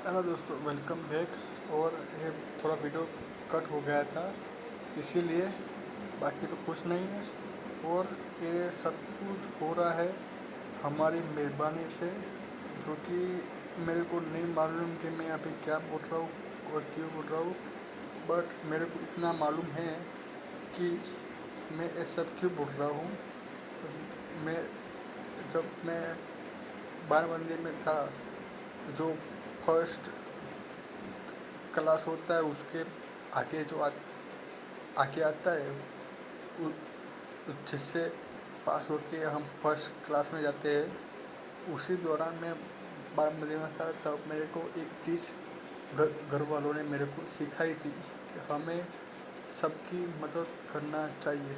Hello दोस्तों, welcome back. और ये थोड़ा वीडियो कट हो गया था इसीलिए, बाकी तो कुछ नहीं है। और ये सब कुछ हो रहा है हमारी मेहरबानी से, जो कि मेरे को नहीं मालूम कि मैं यहाँ पे क्या बोल रहा हूँ और क्यों बोल रहा हूँ। बट मेरे को इतना मालूम है कि मैं ये सब क्यों बोल रहा हूँ। मैं जब मैं बाणबंदी में था, जो फर्स्ट क्लास होता है उसके आगे जो आगे आता है, जिससे पास होके हम फर्स्ट क्लास में जाते हैं, उसी दौरान मैं बारहवीं में था। तब मेरे को एक चीज़ घर वालों ने मेरे को सिखाई थी कि हमें सबकी मदद करना चाहिए।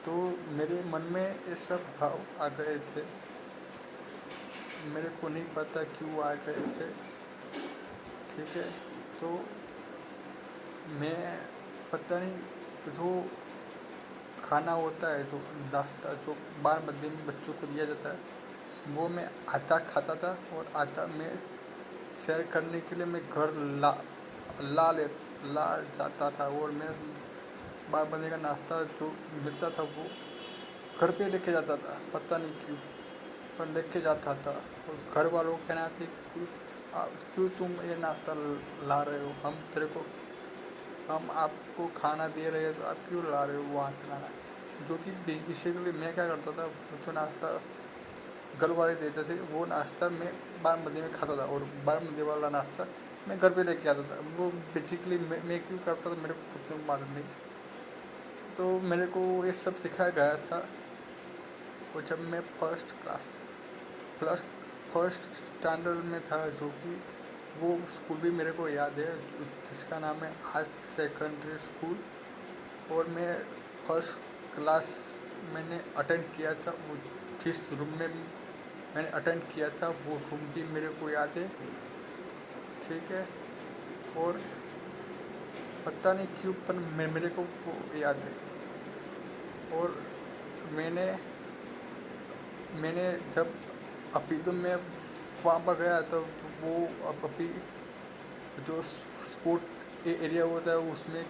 तो मेरे मन में ये सब भाव आ गए थे। मेरे को नहीं पता क्यों आ गए थे। ठीक है, तो मैं पता नहीं, जो खाना होता है, जो नाश्ता जो बार मध्य में बच्चों को दिया जाता है, वो मैं आधा खाता था। और आधा मैं शेयर करने के लिए मैं घर ला ला ले ला जाता था। और मैं बार बंदे का नाश्ता जो मिलता था वो घर पे लेके जाता था, पता नहीं क्यों, पर लेके जाता था। और घर वालों को कहना था क्यों क्यों तुम ये नाश्ता ला रहे हो, हम आपको खाना दे रहे हैं तो आप क्यों ला रहे हो वहाँ से खाना। जो कि बेसिकली मैं क्या करता था, जो नाश्ता घर वाले देते थे वो नाश्ता मैं बारमदी में खाता था, और बारमदी वाला नाश्ता मैं घर पे लेके आता था। वो बेसिकली मैं क्यों करता था मेरे को खुद को मालूम नहीं। तो मेरे को ये सब सिखाया गया था। और जब मैं प्लस फर्स्ट स्टैंडर्ड में था, जो कि वो स्कूल भी मेरे को याद है, जिसका नाम है आज सेकेंडरी स्कूल। और मैं फर्स्ट क्लास मैंने अटेंड किया था। वो जिस रूम में मैंने अटेंड किया था वो रूम भी मेरे को याद है। ठीक है, और पता नहीं क्यों पर मेरे को वो याद है। और मैंने मैंने जब अभी तो मैं वहाँ पर गया तो वो अभी जो स्पोर्ट एरिया होता है उसमें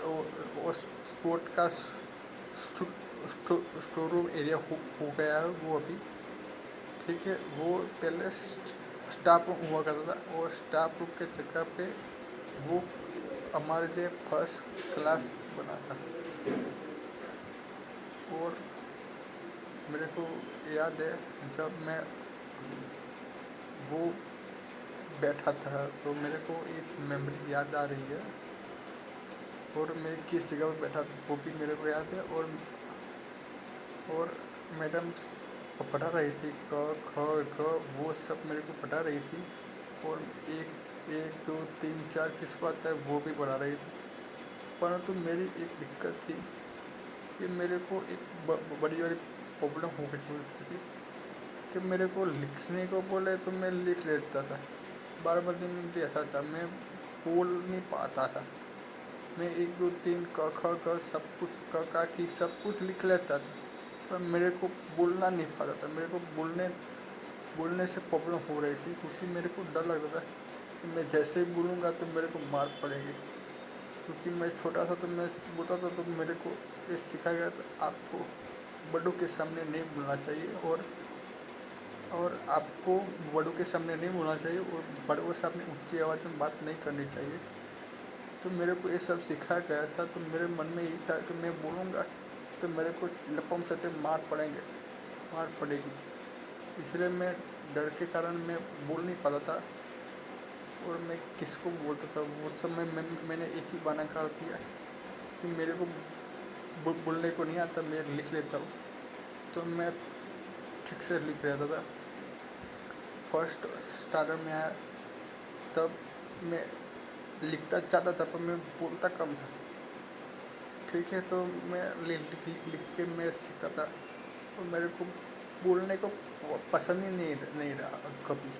वो स्पोर्ट का स्टोर रूम एरिया हो गया है वो अभी। ठीक है, वो पहले स्टाफ रूम हुआ करता था, और स्टाफ रूम के जगह पे वो हमारे लिए फर्स्ट क्लास बना था। और मेरे को याद है जब मैं वो बैठा था तो मेरे को इस मेमोरी याद आ रही है। और मैं किस जगह पर बैठा था वो भी मेरे को याद है। और मैडम पढ़ा रही थी क ख ग, वो सब मेरे को पढ़ा रही थी। और एक एक दो तीन चार किसको आता है वो भी पढ़ा रही थी। परंतु मेरी एक दिक्कत थी कि मेरे को एक बड़ी बड़ी प्रॉब्लम हो गई थी कि मेरे को लिखने को बोले तो मैं लिख लेता था। बार बार दिन में भी ऐसा था, मैं बोल नहीं पाता था। मैं एक दो तीन क ख ग सब कुछ क का की सब कुछ लिख लेता था, पर मेरे को बोलना नहीं पाता था। मेरे को बोलने से प्रॉब्लम हो रही थी, क्योंकि मेरे को डर लगता था कि मैं जैसे ही बोलूँगा तो मेरे को मार पड़ेगी। क्योंकि मैं छोटा था तो मैं बोलता था, तो मेरे को ये सिखाया गया था आपको बड़ों के सामने नहीं बोलना चाहिए। और आपको बड़ों के सामने नहीं बोलना चाहिए, और बड़ों के सामने ऊंची आवाज़ में बात नहीं करनी चाहिए। तो मेरे को ये सब सिखाया गया था। तो मेरे मन में यही था कि मैं बोलूँगा तो मेरे को लपम सटे मार पड़ेगी। इसलिए मैं डर के कारण मैं बोल नहीं पाता था। और मैं किसको बोलता था उस समय मैंने एक ही बहाना कर दिया कि मेरे को बोलने को नहीं आता, मैं लिख लेता हूँ। तो मैं ठीक से लिख रहता था। फर्स्ट स्टार्टर में आया तब मैं लिखता ज़्यादा था, पर मैं बोलता कम था। ठीक है, तो मैं लिख के मैं सीखता था। और मेरे को बोलने को पसंद ही नहीं रहा कभी।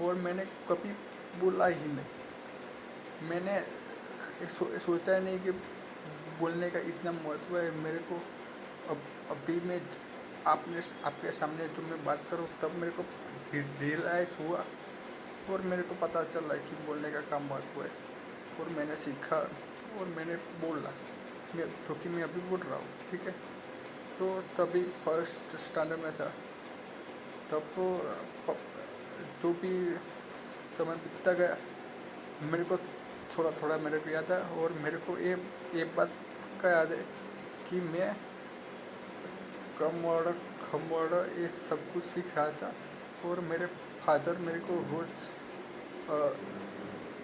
और मैंने कभी बोला ही नहीं। मैंने सोचा ही नहीं कि बोलने का इतना महत्व है मेरे को। अब अभी मैं आपके सामने जो मैं बात करूँ तब मेरे को रियलाइज़ हुआ और मेरे को पता चल रहा है कि बोलने का काम महत्व है। और मैंने सीखा और मैंने बोला, मैं जो कि मैं अभी बोल रहा हूँ, ठीक है। तो तभी फर्स्ट स्टैंडर्ड में था, तब तो जो भी समय बीतता गया मेरे को थोड़ा थोड़ा मेरे को याद है। और मेरे को ये बात का याद है कि मैं कम वर्ड खम वर्ड ये सब कुछ सीख रहा था। और मेरे फादर मेरे को रोज़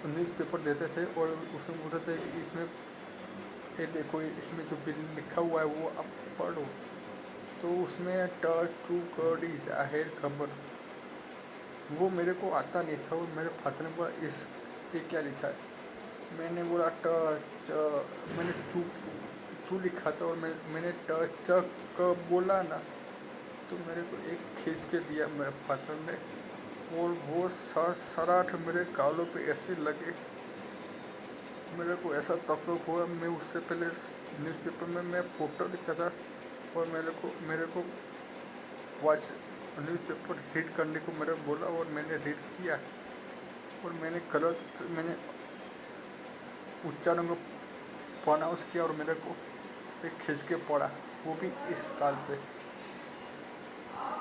न्यूज़पेपर देते थे और उसमें बोलते थे कि इसमें ये देखो, इसमें जो बिल लिखा हुआ है वो आप पढ़ो। तो उसमें ट टू कड़ी जाहिर खबर वो मेरे को आता नहीं था। और मेरे फादर ने बोला इस ये क्या लिखा है। मैंने बोला ट च, मैंने चू लिखा था। और मैंने ट च क बोला ना, तो मेरे को एक खींच के दिया मेरे फादर ने। और वो सराठ मेरे गालों पे ऐसे लगे, मेरे को ऐसा तकलीफ हुआ। मैं उससे पहले न्यूज़पेपर में मैं फ़ोटो दिखता था और मेरे को वॉच न्यूज़पेपर रीड करने को मेरे बोला और मैंने रीड किया। और मैंने उच्चारण को प्रोनाउंस किया और मेरे को एक खींच के पड़ा, वो भी इस काल पे।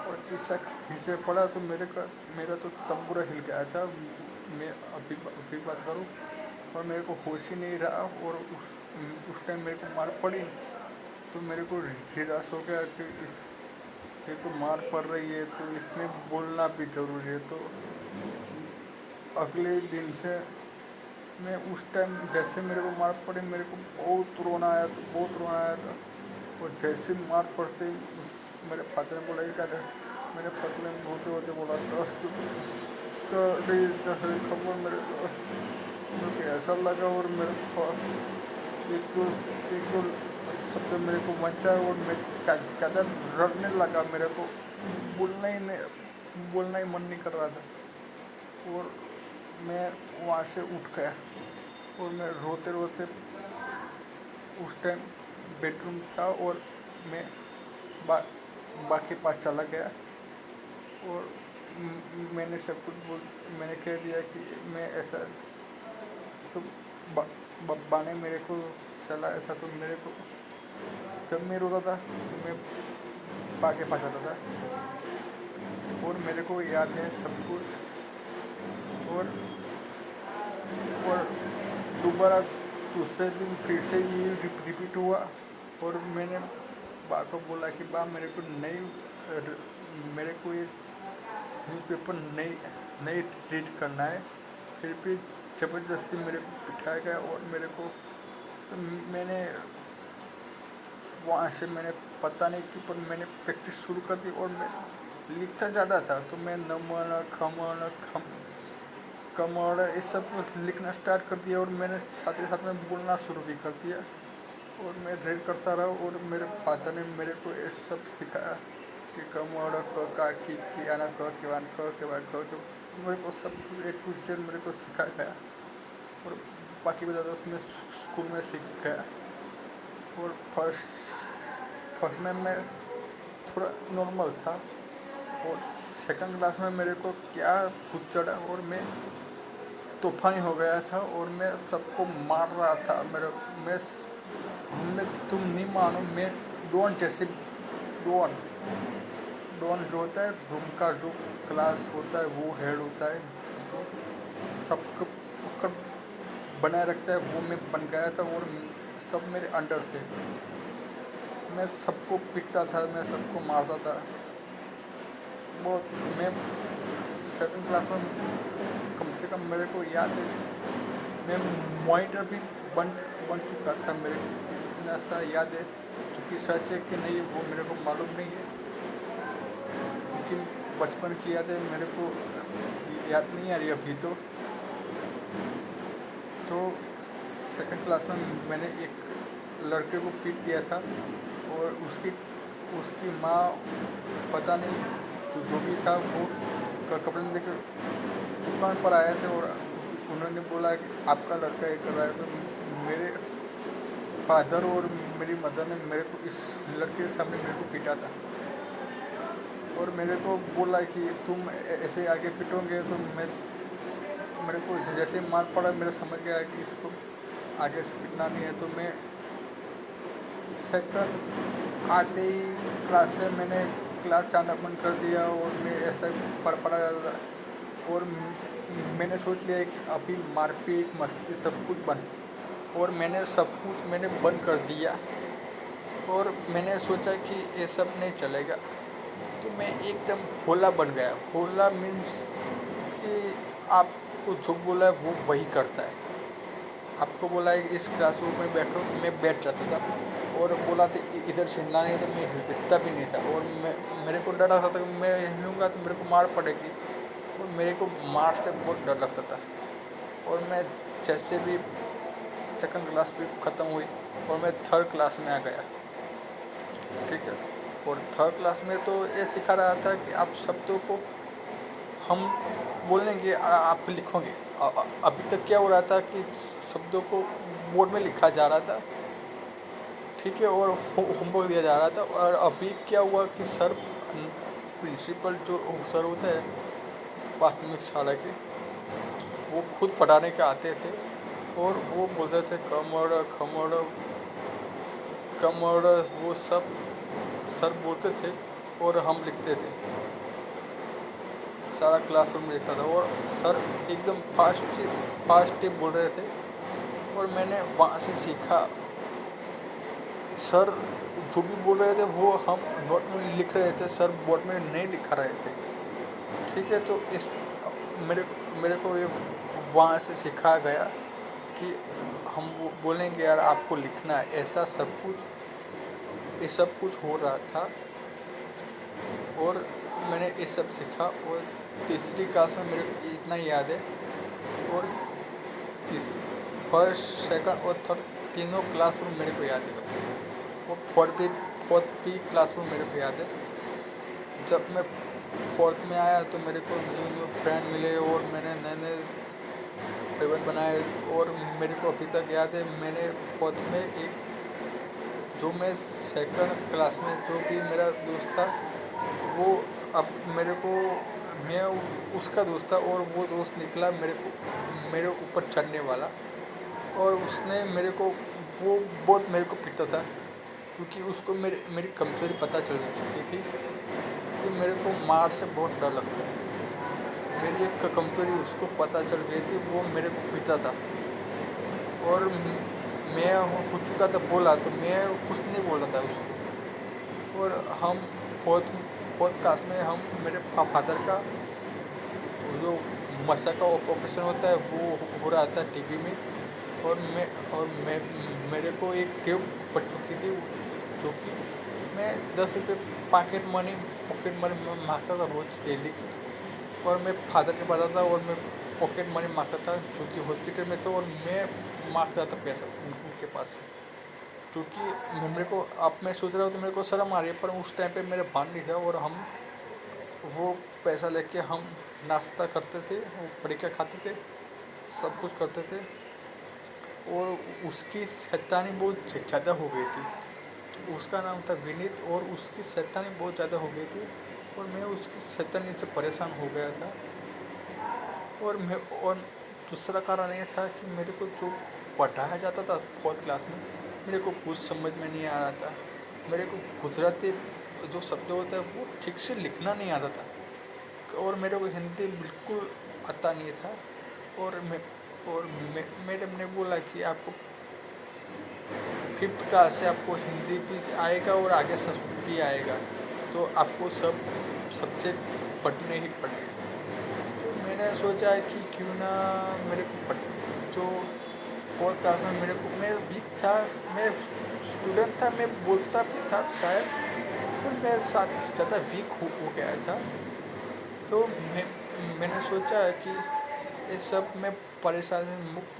और इस खींचे पड़ा तो मेरा तो तंबूरा हिल गया था। मैं अभी बात करूँ और मेरे को होश ही नहीं रहा। और उस टाइम मेरे को मार पड़ी, तो मेरे को निराश हो गया कि ये तो मार पड़ रही है तो इसमें बोलना भी ज़रूरी है। तो अगले दिन से मैं उस टाइम जैसे मेरे को मार पड़ी, मेरे को बहुत रोना आया था। और जैसे मार पड़ते मेरे फादर ने बोला क्या है, मेरे फादर ने होते होते बोला खबर। मेरे को ऐसा लगा। और मेरे को एक दो शब्द मेरे को बचा और मैं ज़्यादा रड़ने लगा। मेरे को बोलना ही मन नहीं कर रहा था। और मैं वहाँ से उठ गया और मैं रोते रोते उस टाइम बेडरूम था और मैं बा के पास चला गया। और मैंने सब कुछ मैंने कह दिया कि मैं ऐसा। तो बब्बा ने मेरे को सलाया था। तो मेरे को जब मैं रोता था तो मैं बा के पास आता था और मेरे को याद है सब कुछ। और दोबारा दूसरे दिन फिर से ये रिपीट हुआ। और मैंने बा को बोला कि बा मेरे को ये न्यूज़पेपर नहीं रीड करना है। फिर भी ज़बरदस्ती मेरे को बिठाया गया। और मेरे को तो मैंने वहाँ से मैंने पता नहीं क्यों पर मैंने प्रैक्टिस शुरू कर दी। और मैं लिखता ज़्यादा था तो मैं नमन खमन कमर ये सब कुछ लिखना स्टार्ट कर दिया। और मैंने साथ ही साथ में बोलना शुरू भी कर दिया। और मैं रीड करता रहा। और मेरे फादर ने मेरे को ये सब सिखाया कि कमर का की आना के वान के मेरे को सब A to Z मेरे को सिखाया गया। और बाकी बता दो उसमें स्कूल में सीख गया। और फर्स्ट में मैं थोड़ा नॉर्मल था। और सेकंड क्लास में मेरे को क्या भूत चढ़ा और मैं तूफानी हो गया था। और मैं सबको मार रहा था। मैं तुम नहीं मानो, मैं डॉन जो होता है रूम का, जो क्लास होता है वो हेड होता है, जो सबको पकड़ बनाए रखता है, वो मैं बन गया था। और सब मेरे अंडर थे। मैं सबको पीटता था, मैं सबको मारता था बहुत। मैं सेकंड क्लास में कम से कम मेरे को याद है मैं मॉनिटर भी बन चुका था। मेरे को इतना सा याद है, क्योंकि सच है कि नहीं वो मेरे को मालूम नहीं है। लेकिन बचपन की यादें मेरे को याद नहीं आ रही अभी। तो सेकंड क्लास में मैंने एक लड़के को पीट दिया था। और उसकी माँ पता नहीं जो भी था वो कपड़े लेकर दुकान पर आए थे। और उन्होंने बोला कि आपका लड़का ये कर रहा है। तो मेरे फादर और मेरी मदर ने मेरे को इस लड़के के सामने मेरे को पीटा था। और मेरे को बोला कि तुम ऐसे आगे पीटोगे तो मैं मेरे को जैसे ही मार पड़ा मेरा समझ गया कि इसको आगे से पिटना नहीं है, तो मैं सेकंड आते ही क्लास से मैंने क्लास जाना बंद कर दिया और मैं ऐसा पड़ा रहता था। और मैंने सोच लिया कि अभी मारपीट मस्ती सब कुछ बंद, और मैंने सब कुछ मैंने बंद कर दिया। और मैंने सोचा कि ये सब नहीं चलेगा, तो मैं एकदम भोला बन गया। भोला मीन्स कि आपको जो बोला है वो वही करता है। आपको बोला है इस क्लासरूम में बैठो, तो मैं बैठ जाता था। और बोला था इधर से हिलना नहीं, तो मैं हिलता भी नहीं था। और मेरे को डर लगता था कि मैं हिलूँगा तो मेरे को मार पड़ेगी, और मेरे को मार से बहुत डर लगता था। और मैं जैसे भी सेकंड क्लास भी ख़त्म हुई और मैं थर्ड क्लास में आ गया, ठीक है। और थर्ड क्लास में तो ये सिखा रहा था कि आप शब्दों को हम बोलेंगे, आप लिखोगे। अभी तक क्या हो रहा था कि शब्दों को बोर्ड में लिखा जा रहा था, ठीक है, और होमवर्क दिया जा रहा था। और अभी क्या हुआ कि सर, प्रिंसिपल जो सर होता है प्राथमिक शाला के, वो खुद पढ़ाने के आते थे। और वो बोलते थे कमर खमर कमर, वो सब सर बोलते थे और हम लिखते थे। सारा क्लासरूम लिखता था और सर एकदम फास्ट बोल रहे थे। और मैंने वहाँ से सीखा। सर जो भी बोल रहे थे वो हम नोट में लिख रहे थे, सर बोर्ड में नहीं लिखा रहे थे, ठीक है। तो इस मेरे मेरे को ये वहाँ से सिखाया गया कि हम बोलेंगे यार आपको लिखना है, ऐसा सब कुछ, ये सब कुछ हो रहा था। और मैंने ये सब सीखा। और तीसरी क्लास में मेरे को इतना याद है। और फर्स्ट सेकंड और थर्ड तीनों क्लासरूम मेरे को याद है। और फोर्थ भी क्लासरूम मेरे को याद है। जब मैं फोर्थ में आया तो मेरे को न्यू फ्रेंड मिले और मैंने नए नए फेवरेट बनाए। और मेरे को अभी तक याद है, मैंने फोर्थ में एक, जो मैं सेकंड क्लास में जो भी मेरा दोस्त था, वो अब मेरे को, मैं उसका दोस्त था और वो दोस्त निकला मेरे ऊपर चढ़ने वाला। और उसने मेरे को, वो बहुत मेरे को पीटता था, क्योंकि उसको मेरी कमज़ोरी पता चल चुकी थी कि मेरे को मार से बहुत डर लगता है। मेरी एक कमज़ोरी उसको पता चल गई थी, वो मेरे को पीटता था। और मैं हो चुका था बोला, तो मैं कुछ नहीं बोल रहा था उसको। और हम फोर्थ क्लास में हम, मेरे फादर का जो मसा का ऑपरेशन होता है वो हो रहा था टीवी में। और मेरे को एक टेप पड़ चुकी थी, जो कि मैं 10 रुपये पॉकेट मनी मांगता था रोज डेली की। और मैं फादर के पास आता और मैं पॉकेट मनी मांगता था, जो कि हॉस्पिटल में थे। और मैं मांगता था पैसा उनके पास, क्योंकि मेरे को, अब मैं सोच रहा हूँ तो मेरे को शर्म आ रही है, पर उस टाइम पे मेरे भान नहीं था। और हम वो पैसा लेके हम नाश्ता करते थे, वो पड़िका खाते थे, सब कुछ करते थे। और उसकी शैतानी बहुत ज़्यादा हो गई थी। उसका नाम था विनीत, और उसकी शैतानी बहुत ज़्यादा हो गई थी। और मैं उसकी शैतानी से परेशान हो गया था। और दूसरा कारण ये था कि मेरे को जो पढ़ाया जाता था फोर्थ क्लास में, मेरे को कुछ समझ में नहीं आ रहा था। मेरे को गुजराती जो शब्द होता है वो ठीक से लिखना नहीं आता था। और मेरे को हिंदी बिल्कुल आता नहीं था। और मैडम ने बोला कि आपको फिफ्थ क्लास से आपको हिंदी भी आएगा और आगे संस्कृत भी आएगा, तो आपको सब सब्जेक्ट पढ़ने ही पड़े। तो मैंने सोचा कि क्यों ना मेरे को जो फोर्थ क्लास में मेरे को, मैं वीक था, मैं स्टूडेंट था, मैं बोलता भी था शायद, पर मैं ज़्यादा वीक हो गया था। तो मैंने सोचा कि ये सब मैं परेशानी से मुक्त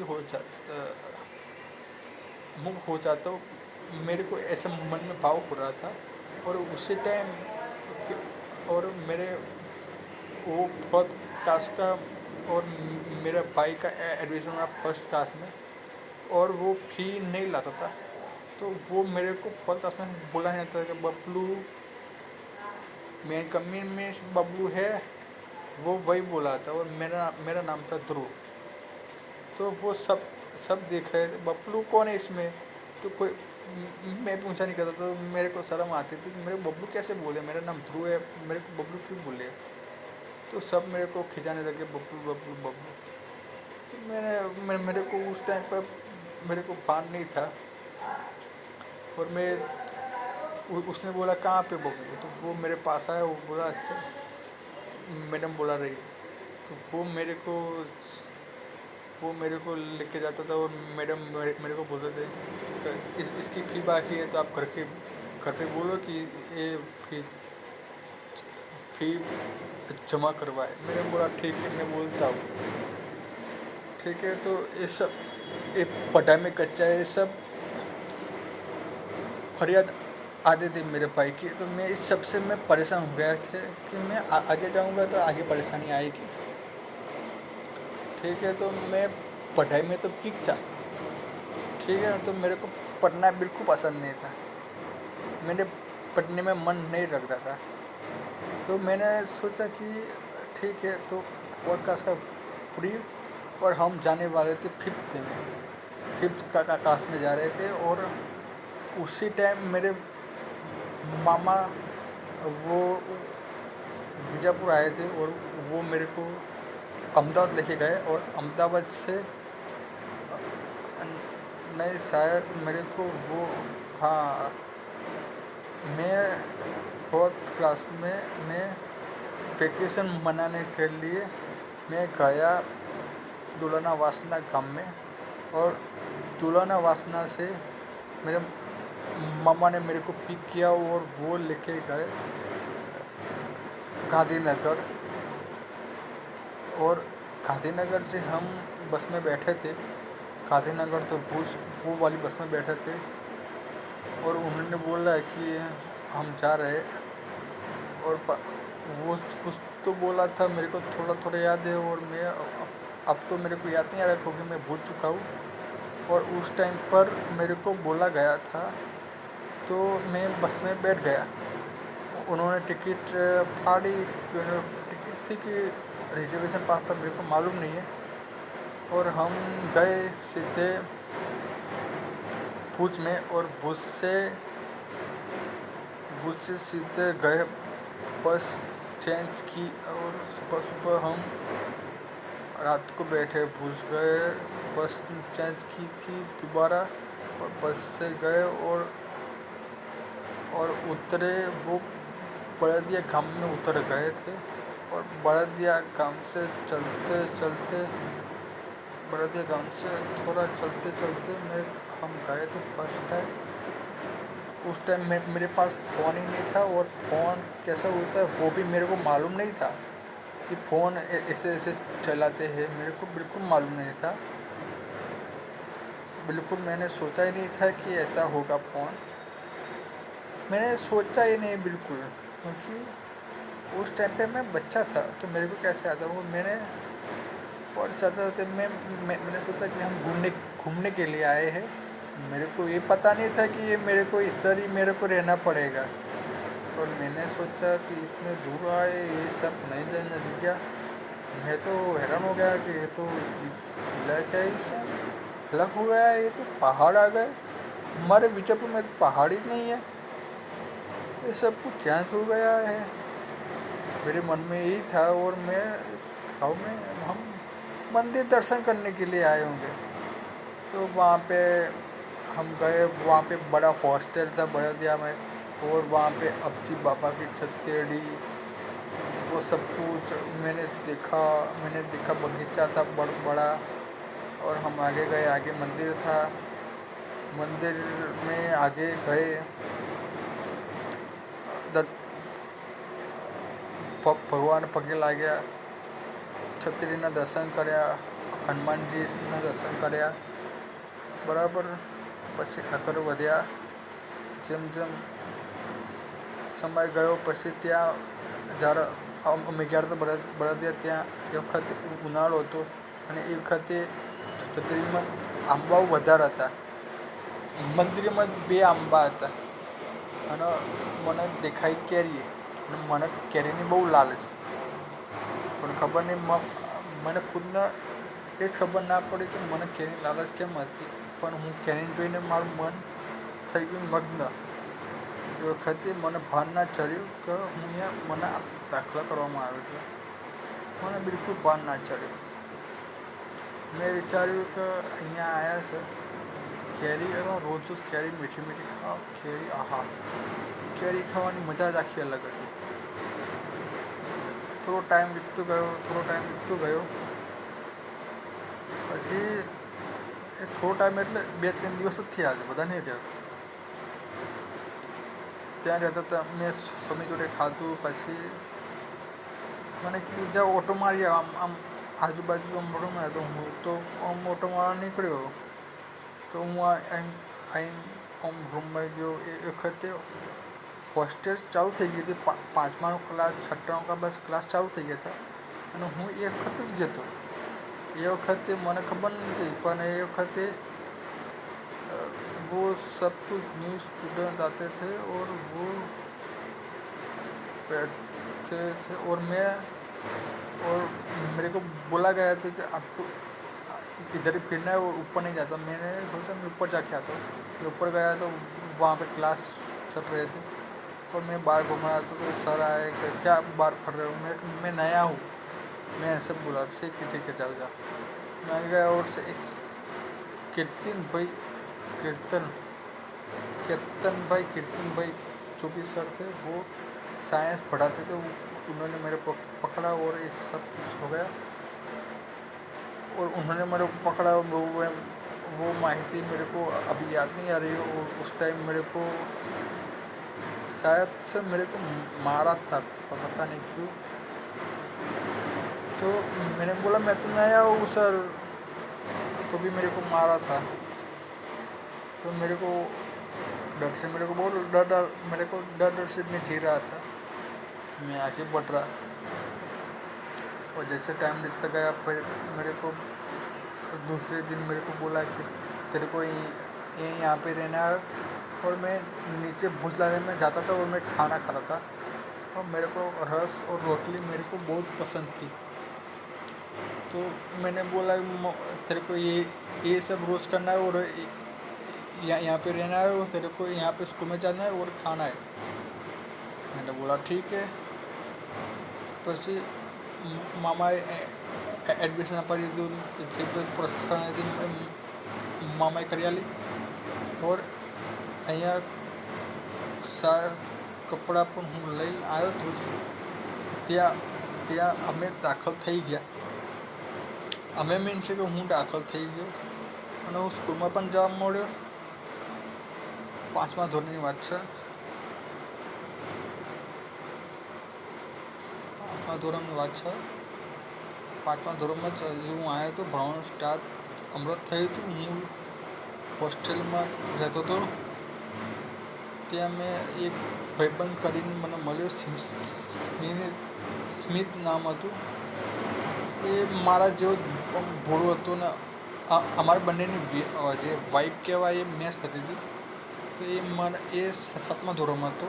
हो जाता हूँ। मेरे को ऐसा मन में भाव हो रहा था। और उसी टाइम, और मेरे वो फोर्थ क्लास का, और मेरा भाई का एडमिशन हुआ फर्स्ट क्लास में, और वो फी नहीं लाता था। तो वो मेरे को फोर्थ क्लास में बोला नहीं जाता था कि बबलू, मेन कमी में बबलू है, वो वही बोला था। और मेरा नाम था ध्रुव। तो वो सब सब देख रहे थे, बबलू कौन है इसमें। तो कोई मैं पूछा नहीं करता, तो मेरे को शर्म आती थी कि मेरे को बबलू कैसे बोले, मेरा नाम ध्रुव है, मेरे को बबलू क्यों बोले। तो सब मेरे को खिंचाने लगे, बबलू बबलू बबलू। तो मेरे को उस टाइम पर मेरे को भान नहीं था। और उसने बोला कहाँ पे बबलू, तो वो मेरे पास आया, वो बोला अच्छा मैडम बुला रही है। तो वो मेरे को लेके जाता था, और मैडम मेरे को बोलते थे कि इसकी फ़ी बाकी है, तो आप घर पे बोलो कि ये फी फी जमा करवाए। मैंने बोला ठीक है, मैं बोलता हूँ। ठीक है, तो ये पढ़ाई में कच्चा है, ये सब फरियाद आती थी मेरे भाई की। तो मैं इस सब से मैं परेशान हो गया थे कि मैं आगे जाऊंगा तो आगे परेशानी आएगी। ठीक है, तो मैं पढ़ाई में तो वीक था। ठीक है, तो मेरे को पढ़ना बिल्कुल पसंद नहीं था, मैंने पढ़ने में मन नहीं रखता था। तो मैंने सोचा कि ठीक है, तो पॉडकास्ट का प्री, और हम जाने वाले थे फिफ्थ का क्लास में जा रहे थे। और उसी टाइम मेरे मामा वो बीजापुर आए थे, और वो मेरे को अहमदाबाद लेके गए। और अहमदाबाद से नहीं, शायद मेरे को वो, हाँ, मैं फोर्थ क्लास में मैं वेकेशन मनाने के लिए मैं गया दुलाना वासना गाँव में। और दुलाना वासना से मेरे मामा ने मेरे को पिक किया, और वो लेके गए गांधीनगर। और गांधीनगर से हम बस में बैठे थे, गांधीनगर तो भूज वो वाली बस में बैठे थे। और उन्होंने बोला कि हम जा रहे, और वो कुछ तो बोला था, मेरे को थोड़ा थोड़ा याद है। और मैं अब तो मेरे को याद नहीं आ रहा क्योंकि मैं भूल चुका हूँ। और उस टाइम पर मेरे को बोला गया था, तो मैं बस में बैठ गया। उन्होंने टिकट फाड़ी, टिकट थी कि रिजर्वेशन पास था मेरे को मालूम नहीं है। और हम गए सीधे भुज में, और भुज से सीधे गए, बस चेंज की। और सुबह सुबह हम रात को बैठे, भुज गए, बस चेंज की थी दोबारा, और बस से गए। और उतरे, वो बड़दिया गाँव में उतर गए थे। और बड़दिया गाँव से चलते चलते, बड़दिया गाँव से थोड़ा चलते चलते हम गए थे फर्स्ट टाइम। उस टाइम मेरे पास फ़ोन ही नहीं था, और फ़ोन कैसा होता है वो भी मेरे को मालूम नहीं था कि फ़ोन ऐसे ऐसे चलाते हैं, मेरे को बिल्कुल मालूम नहीं था। बिल्कुल मैंने सोचा ही नहीं था कि ऐसा होगा फ़ोन, मैंने सोचा ही नहीं बिल्कुल। क्योंकि उस टाइम पे मैं बच्चा था, तो मेरे को कैसे आता वो मैंने, और चाहते होते मैंने सोचा कि हम घूमने के लिए आए हैं। मेरे को ये पता नहीं था कि ये मेरे को इधर ही मेरे को रहना पड़ेगा। और मैंने सोचा कि इतने दूर आए, ये सब नहीं जाना दिख गया। मैं तो हैरान हो गया कि ये तो इलाका ही सब अलग हो गया है, ये तो पहाड़ आ गए, हमारे बीजापुर में तो पहाड़ ही नहीं है, ये सब कुछ चेंज हो गया है। मेरे मन में यही था। और मैं गाँव में हम मंदिर दर्शन करने के लिए आए होंगे, तो वहाँ पे हम गए। वहाँ पे बड़ा हॉस्टल था बड़दिया में, और वहाँ पे अबची बाबा की छतेड़ी, वो सब कुछ मैंने देखा। बगीचा था बड़ा। और हम आगे गए, आगे मंदिर था, मंदिर में आगे गए, भगवान पगे लाग्या, छतरीना दर्शन कर्या, हनुमानजीना दर्शन कर्या बराबर। પછી આગળ વધ્યા, જેમ જેમ સમય ગયો પછી ત્યાં જ્યારે અમે ગયા તો બળદિયા, ત્યાં એ વખતે ઉનાળો હતો, અને એ વખતે છતરીમાં આંબાઓ વધારે હતા. મંદિરમાં 2 આંબા હતા, અને મને દેખાઈ કેરી, અને મને કેરીની બહુ લાલચ, પણ ખબર નહીં મને ખુદને એ જ ખબર ના પડી કે મને કેરીની લાલચ કેમ હતી, પણ હું કેરી જોઈને મારું મન થઈ ગયું મગ્ન. એ વખતે મને ભાન ના ચડ્યું કે મને આ દાખલો કરવામાં આવ્યો છે. મને બિલકુલ ભાન ના ચડ્યું. મેં વિચાર્યું કે અહીંયા આવ્યા છે કેરી રોજ રોજ કેરી મીઠી મીઠી ખાઓ, કેરી આહા, કેરી ખાવાની મજા જ આખી અલગ હતી. થોડો ટાઈમ વીતતો ગયો. પછી એ થોડો ટાઈમ એટલે 2-3 દિવસ જ થયા છે, બધા નહીં થયા. ત્યાં રહેતા હતા મેં સ્વામી જોડે ખાધું. પછી મને કીધું જાઓ ઓટો મારી આમ આજુબાજુ ઓટો માર્યો. તો હું તો આમ ઓટો મારવા નીકળ્યો. તો હું રૂમમાં ગયો. એ વખતે હોસ્ટેલ ચાલુ થઈ ગઈ હતી. 5મા ક્લાસ 6મા ક્લાસ ચાલુ થઈ ગયા હતા. અને હું એ વખતે જ ગયો હતો. એ વખતે મને ખબર નથી, પણ એ વખતે वो सब कुछ न्यू स्टूडेंट आते थे और वो बैठते थे और मेरे को बोला गया था कि आपको इधर ही फिरना है और ऊपर नहीं जाता. मैंने सोचा मैं ऊपर जाके आता हूँ. ऊपर गया तो वहाँ पे क्लास चल रहे थे और मैं बाहर घूम रहा था. तो सर आए कि क्या बाहर फिर रहे हो. मैं नया हूँ. मैं ऐसे बोला ठीक है जाओ. मैं गया और से एक कीर्तन भाई जो भी सर थे वो साइंस पढ़ाते थे. उन्होंने मेरे को पकड़ा और ये सब कुछ हो गया. और उन्होंने मेरे को पकड़ा. वो माहिती मेरे को अभी याद नहीं आ रही है. उस टाइम मेरे को शायद से मेरे को मारा था, पता नहीं क्यों. तो मैंने बोला मैं तो नया हूँ सर, तो भी मेरे को मारा था. तो मेरे को डर से मेरे को से मैं जी रहा था. तो मैं आगे बढ़ रहा. और जैसे टाइम बीतता गया फिर मेरे को दूसरे दिन मेरे को बोला कि तेरे को यहाँ पे रहना है. और मैं नीचे भूसलाने में जाता था और मैं खाना खाता था. और मेरे को रस और रोटली मेरे को बहुत पसंद थी. तो मैंने बोला तेरे को ये सब रोज़ करना है और यहाँ पे रहना है और तेरे को यहाँ पे स्कूल में जाना है और खाना है. मैंने बोला ठीक है. પછી મામાએ એડમિશન આપી દીધું. જે પ્રોસેસ કરવાની હતી મામાએ કરી આપી. और અહીંયા કપડાં પણ હું લઈ આવ્યો હતો. ત્યાં અમે દાખલ થઈ ગયા. અમે મીન છે કે હું દાખલ થઈ ગયો અને હું સ્કૂલમાં પણ જવા મળ્યો. 5મા ધોરણની વાત છે. 5મા ધોરણમાં જ હું આવ્યો હતો. ભણવાનું સ્ટાર્ટ અમૃત થયું હતું. હું હોસ્ટેલમાં રહેતો હતો. ત્યાં મેં એક ભાઈબંધ કરીને મને મળ્યો. સ્મિત નામ હતું. એ મારા જેવો ભોળો હતો ને અમારા બંનેની જે વાઇફ કહેવાય એ મેચ થતી હતી. તો એ 7મા ધોરણમાં હતો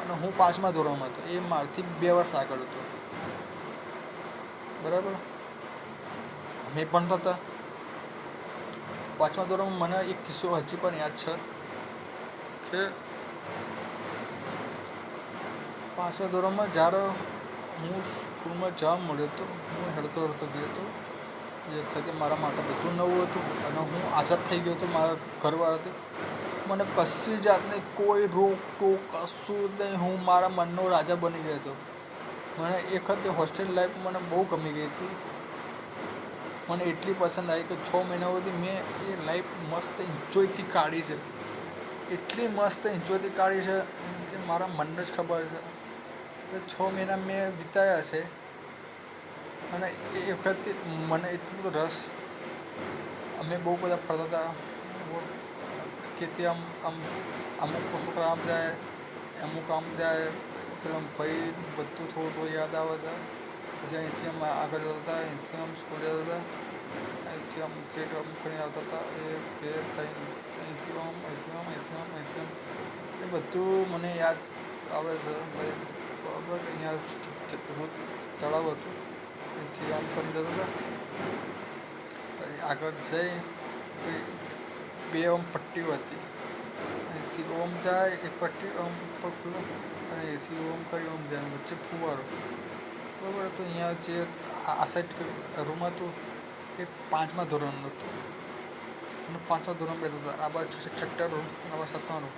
અને હું 5મા ધોરણમાં હતો. એ મારાથી 2 વર્ષ આગળ હતો. બરાબર. અમે ભણતા હતા. 5મા ધોરણમાં મને એક કિસ્સો હજી પણ યાદ છે કે 5મા ધોરણમાં જ્યારે હું સ્કૂલમાં જવા મળ્યો હતો, હું હેડતો ગયો હતો. એ વખતે મારા માટે બધું નવું હતું અને હું આઝાદ થઈ ગયો હતો મારા ઘરવાળાથી. મને કશી જાતની કોઈ રોકટોક કશું નહીં. હું મારા મનનો રાજા બની ગયો હતો. મને એ વખતે હોસ્ટેલ લાઈફ મને બહુ ગમી ગઈ હતી. મને એટલી પસંદ આવી કે 6 મહિના સુધી મેં એ લાઈફ મસ્ત એન્જોયથી કાઢી છે. એટલી મસ્ત એન્જોયથી કાઢી છે કે મારા મનને જ ખબર છે કે 6 મહિના મેં વિતાવ્યા છે. અને એ વખતે મને એટલું બધો રસ. અમે બહુ બધા ફરતા હતા કે તે અમુક છોકરા આમ જાય, અમુક આમ જાય. પેલા ભાઈ બધું થોડું યાદ આવે છે. પછી અહીંથી અમે આગળ જતા હતા. અહીંથી આમ સ્કૂલ જતા હતા. અહીંથી આમ ગેટ કરીને આવતા હતા. અહીંથી આમ એ બધું મને યાદ આવે છે. ભાઈ બરાબર. અહીંયા તળાવ હતું. અહીંથી આમ કરીને જતા હતા. આગળ જઈ બે ઓમ પટ્ટીઓ હતી, અહીંથી ઓમ જાય એક પટ્ટી ઓમ ઉપર ખુલ્લો અને અહીંથી ઓમ કરી ઓમ જાય વચ્ચે ફુવારો. બરાબર. તો અહીંયા જે આ સાઈડ રૂમ હતું એ 5મા ધોરણનું હતું અને 5મા ધોરણ બેઠા હતા. આ બાજુ છઠ્ઠા રૂમ, આ બાજુ 7મા રૂમ.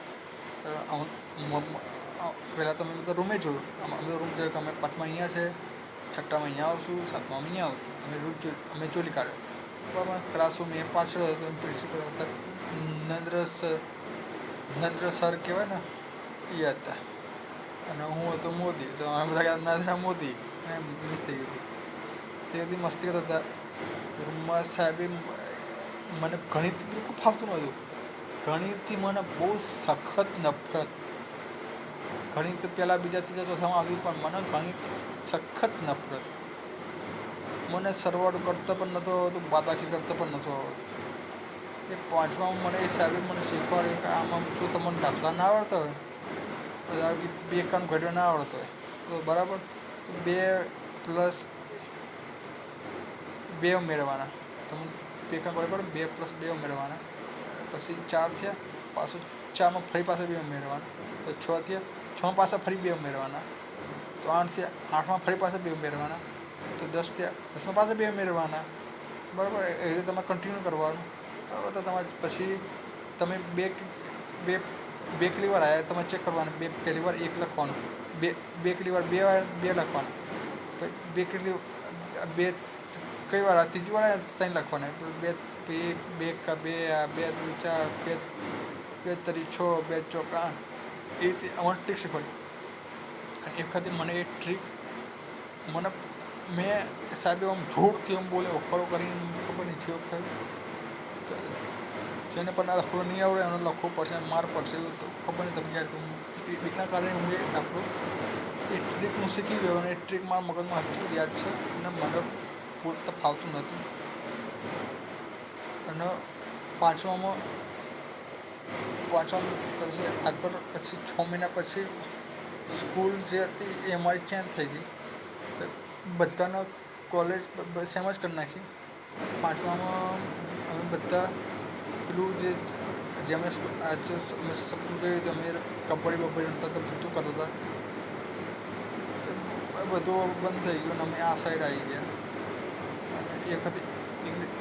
પહેલાં તો અમે બધા રૂમે જોયું, અમે રૂમ જોયું કે અમે 5મા અહીંયા છે, છઠ્ઠામાં અહીંયા આવશું, 7મામાં અહીંયા આવશું. અમે રૂમ જોયું, અમે ચોલી કાઢ્યો. બરાબર. ક્લાસરૂમ એ પાછળ હતો. પ્રિન્સિપલ હતા નરેન્દ્ર સર કહેવાય ને એ હતા અને હું હતો મોદી. તો અમે બધા નરેન્દ્ર મોદી મિસ થઈ ગયું હતું. તે બધી મસ્તી કરતા હતા રૂમમાં. સાહેબે મને ગણિત બિલકુલ ફાવતું નહોતું. ગણિતથી મને બહુ સખત નફરત. ગણિત પહેલાં બીજા ત્રીજા ચોથામાં આવ્યું પણ મને ગણિત સખત નફરત. મને સરવાળો કરતા પણ નહોતો આવડતું, બાદબાકી કરતા પણ નહોતો આવડતું. એ 5મામાં મને એ સાહેબે મને શીખવાડ્યું કે આમાં જો તમને દાખલા ના આવડતા હોય, ધારો કે 2 કામ ઘડ્યો ના આવડતો હોય તો બરાબર, તો 2 + 2 ઉમેરવાના. તમે 2 કામ ઘડ્યો, 2 + 2 ઉમેરવાના. પછી 4 થયા, પાછું 4માં ફરી પાછા 2 ઉમેરવાના. તો 6 થયા, 6માં પાછા ફરી 2 ઉમેરવાના. તો 8 થયા, 8માં ફરી પાછા 2 ઉમેરવાના. તો 10 થયા, 10માં પાછા 2 ઉમેરવાના. બરાબર. એ રીતે તમારે કન્ટિન્યુ કરવાનું. બરાબર. તો તમારે પછી તમે બે કેટલી વાર આવ્યા તમે ચેક કરવાનું. પહેલી વાર 1 લખવાનું, બે કેટલી વાર 2 લખવાનું, પછી 2 કઈ વાર ત્રીજી વાર 3 લખવાના. 2 2 2 2 4 2 2 3 6 2 4 8. એ રીતે અમારે ટ્રીક શીખવાડી. અને એ વખતે મને એ ટ્રીક મેં સાહેબે આમ જોરથી આમ બોલે ખરો કરીને ખબર નહીં જે વખતે જેને પણ આ લખવું નહીં આવડે એનો લખવું પડશે, માર પડશે એવું તો ખબર નહીં તમે ક્યારે. તો બીકના કારણે હું એ દાખલો એ ટ્રીક હું શીખી ગયો અને એ ટ્રીક મારા મગજમાં હજુ સુધી યાદ છે અને મને પૂરતા ફાવતું નહોતું. અને 5મામાં પછી આગળ પછી 6 મહિના પછી સ્કૂલ જે હતી એ અમારી ચેન્જ થઈ ગઈ. બધાનો કોલેજ સેમ જ કરી નાખી. 5મામાં અમે બધા પેલું જે અમે સપનું જોયું હતું, અમે કબડ્ડી રમતા હતા, બધું કરતા હતા, બધું બંધ થઈ ગયું અને અમે આ સાઈડ આવી ગયા. અને એ વખતે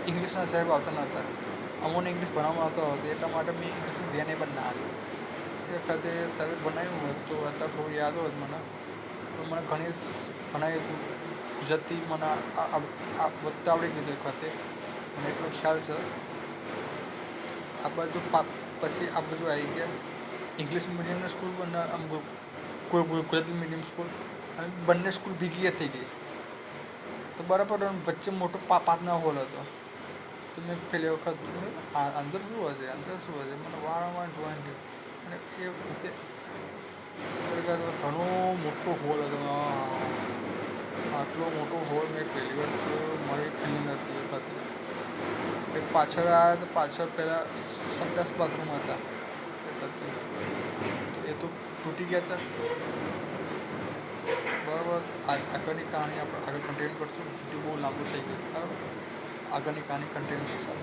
ઇંગ્લિશના સાહેબ આવતા નહોતા. અમને ઇંગ્લિશ ભણાવવામાં નહોતું આવતું, એટલા માટે મેં ઇંગ્લિશમાં ધ્યાન પણ ના આપ્યું. એ વખતે સાહેબે ભણાવ્યું હતું, અત્યારે થોડું યાદ હોય મને. તો મને ગણિત ભણાવ્યું હતું. ગુજરાતી મને વધતા આવડી ગયું હતું એ વખતે, મને એટલો ખ્યાલ છે. આ બાજુ પછી આ બાજુ આવી ગયા ઇંગ્લિશ મીડિયમની સ્કૂલ અને આમ કોઈ ગુજરાતી મીડિયમ સ્કૂલ, અને બંને સ્કૂલ ભેગી થઈ ગઈ. તો બરાબર વચ્ચે મોટો પાતનો હોલ હતો. તો મેં પહેલી વખત અંદર શું હશે મને વારંવાર જોઈન થયું. અને એ વખતે અંદર ઘણો મોટો હોલ હતો. આટલો મોટો હોલ મેં પહેલી વાર જોયો. મારી ફિલિંગ હતી એ વખતે. પાછળ આવ્યા તો પાછળ પહેલાં સંડાસ બાથરૂમ હતા એ વખતે. તો એ તો તૂટી ગયા હતા. બરાબર. આગળની કહાણી આપણે આગળ કન્ટિન્યુ કરશું. વિડીયો બહુ લાંબુ થઈ ગયું. બરાબર. આગળની કહાની કન્ટિન્યુ કરશું.